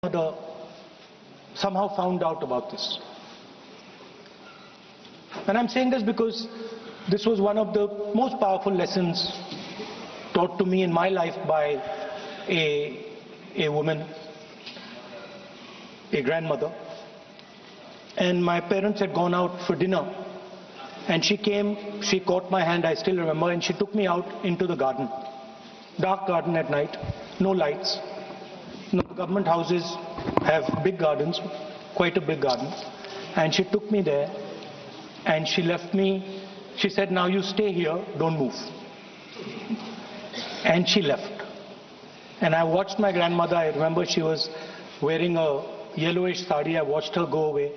grandmother somehow found out about this. And I'm saying this because this was one of the most powerful lessons taught to me in my life by a woman, a grandmother. And my parents had gone out for dinner. And she came, she caught my hand, I still remember, and she took me out into the garden. Dark garden at night, no lights. No, government houses have big gardens, quite a big garden. And she took me there and she left me. She said, now you stay here, don't move. And she left. And I watched my grandmother. I remember she was wearing a yellowish sari. I watched her go away.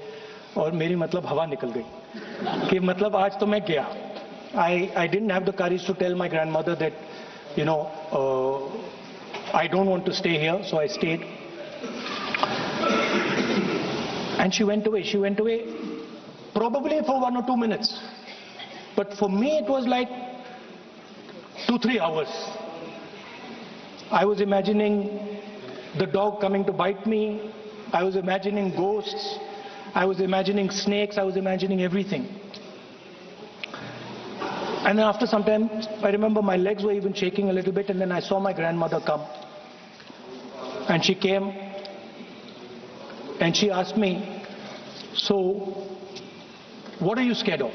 और मेरी मतलब हवा निकल गई कि मतलब आज तो मैं गया. I didn't have the courage to tell my grandmother that, you know, I don't want to stay here, so I stayed. And she went away. She went away probably for 1 or 2 minutes. But for me it was like 2-3 hours. I was imagining the dog coming to bite me. I was imagining ghosts. I was imagining snakes. I was imagining everything. And then after some time, I remember my legs were even shaking a little bit, and then I saw my grandmother come. And she came and she asked me, so what are you scared of?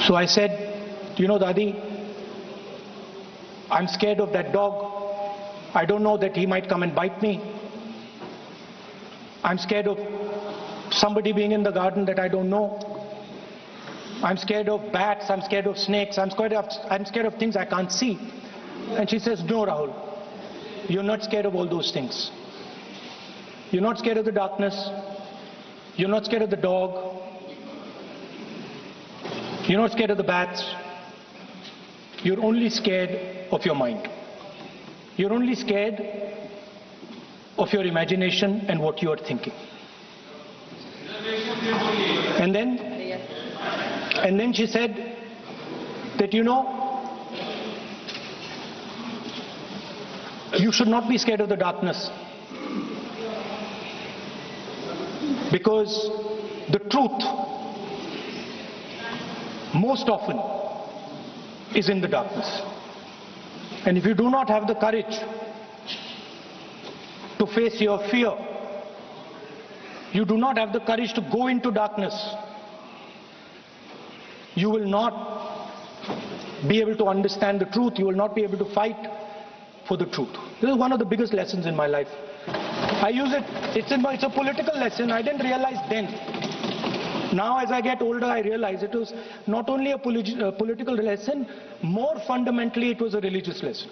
So I said, you know, Dadi, I'm scared of that dog. I don't know that he might come and bite me. I'm scared of somebody being in the garden that I don't know. I'm scared of bats, I'm scared of snakes, I'm scared of things I can't see. And she says, no, Rahul, you're not scared of all those things. You're not scared of the darkness. You're not scared of the dog. You're not scared of the bats. You're only scared of your mind. You're only scared of your imagination and what you are thinking. And then she said that, you know, you should not be scared of the darkness, because the truth most often is in the darkness. And if you do not have the courage to face your fear, you do not have the courage to go into darkness, you will not be able to understand the truth. You will not be able to fight for the truth. This is one of the biggest lessons in my life. I use it, it's a political lesson. I didn't realize then. Now as I get older, I realize it was not only a political lesson, more fundamentally it was a religious lesson.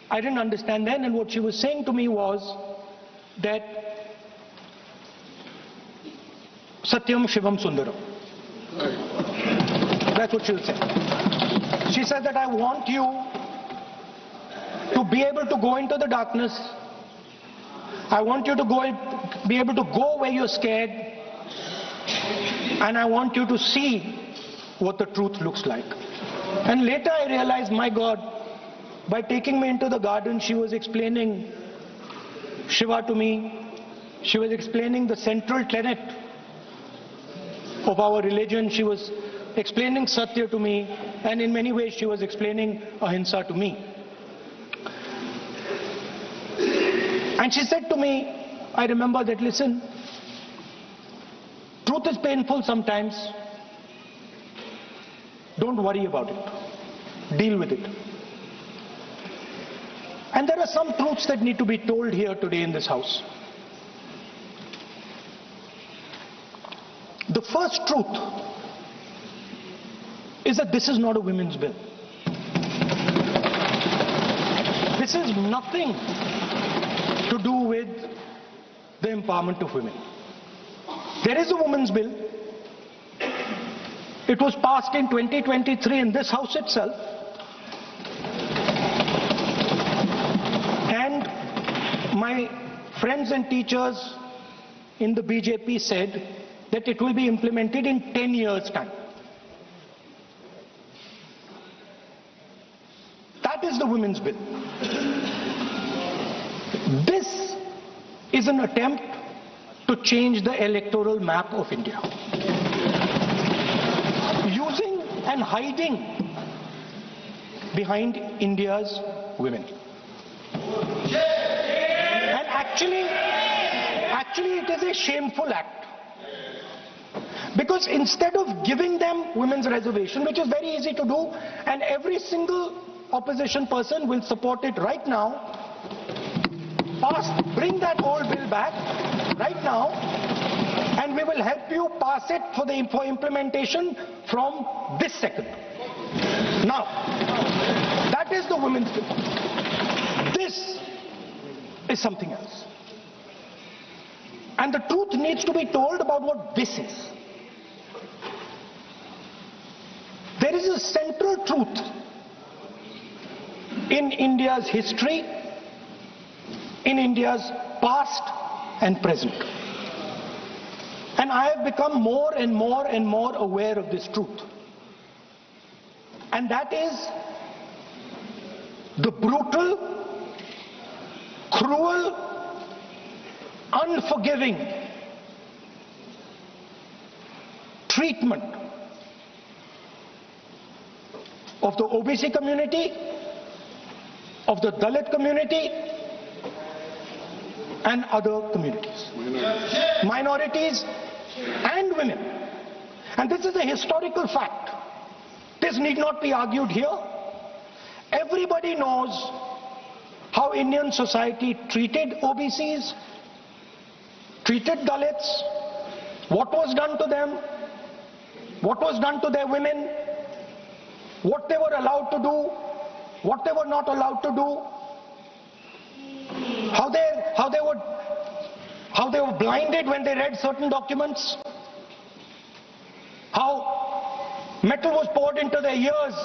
I didn't understand then, and what she was saying to me was that Satyam Shivam Sundaram. That's what she was saying. She said that I want you to be able to go into the darkness. I want you to be able to go where you're scared. And I want you to see what the truth looks like. And later I realized, my God, by taking me into the garden, she was explaining Shiva to me. She was explaining the central tenet of our religion. She was explaining Satya to me, and in many ways she was explaining Ahimsa to me. And she said to me, I remember that, listen, truth is painful sometimes. Don't worry about it. Deal with it. And there are some truths that need to be told here today in this house. The first truth is that this is not a women's bill. This is nothing to do with the empowerment of women. There is a women's bill. It was passed in 2023 in this house itself. And my friends and teachers in the BJP said that it will be implemented in 10 years' time. That is the women's bill. is an attempt to change the electoral map of India. Using and hiding behind India's women. And actually it is a shameful act. Because instead of giving them women's reservation, which is very easy to do, and every single opposition person will support it right now, bring that old bill back right now, and we will help you pass it for implementation from this second. Now, that is the women's bill. This is something else. And the truth needs to be told about what this is. There is a central truth in India's history, in India's past and present. And I have become more and more aware of this truth. And that is the brutal, cruel, unforgiving treatment of the OBC community, of the Dalit community, and other communities, minorities and women. And this is a historical fact. This need not be argued here. Everybody knows how Indian society treated OBCs, treated Dalits, what was done to them, what was done to their women, what they were allowed to do, what they were not allowed to do, how they were blinded when they read certain documents, how metal was poured into their ears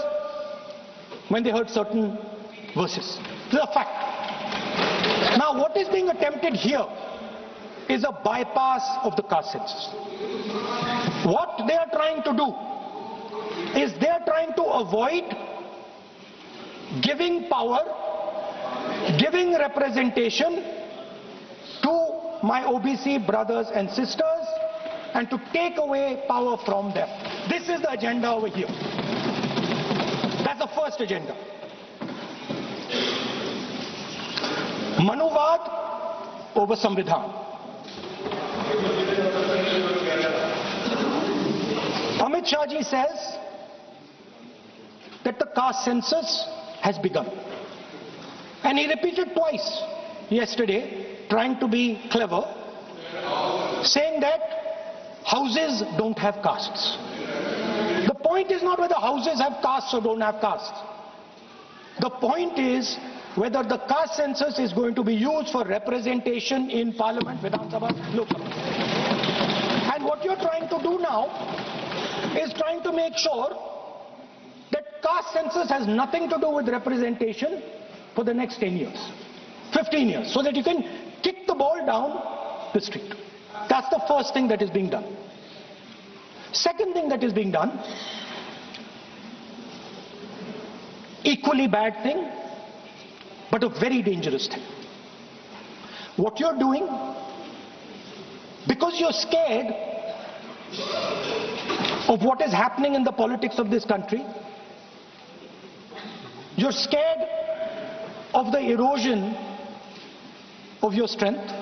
when they heard certain verses. This is a fact. Now, what is being attempted here is a bypass of the caste census. What they are trying to do is they are trying to avoid giving power, giving representation to my OBC brothers and sisters, and to take away power from them. This is the agenda over here. That's the first agenda. Manuvad over Samvidhan. Amit Shah ji says that the caste census has begun. And he repeated twice yesterday, trying to be clever, saying that houses don't have castes. The point is not whether houses have castes or don't have castes. The point is whether the caste census is going to be used for representation in Parliament, Vidhan Sabha, Lok Sabha. And what you're trying to do now is trying to make sure that caste census has nothing to do with representation for the next 10 years, 15 years, so that you can kick the ball down the street. That's the first thing that is being done. Second thing that is being done, equally bad thing, but a very dangerous thing. What you're doing, because you're scared of what is happening in the politics of this country, you're scared of the erosion of your strength,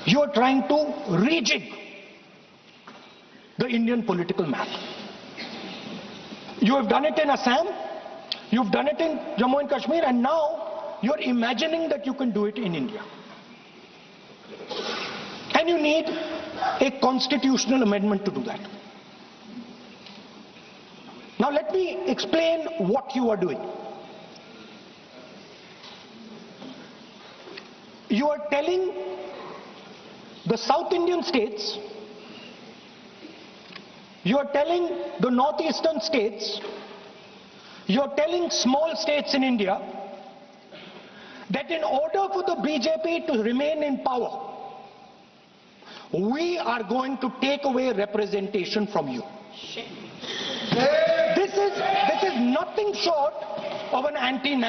you are trying to rejig the Indian political map. You have done it in Assam, you've done it in Jammu and Kashmir, and now you're imagining that you can do it in India. And you need a constitutional amendment to do that. Now let me explain what you are doing. You are telling the South Indian states, you are telling the northeastern states, you are telling small states in India that in order for the BJP to remain in power, we are going to take away representation from you. This is nothing short of an anti-national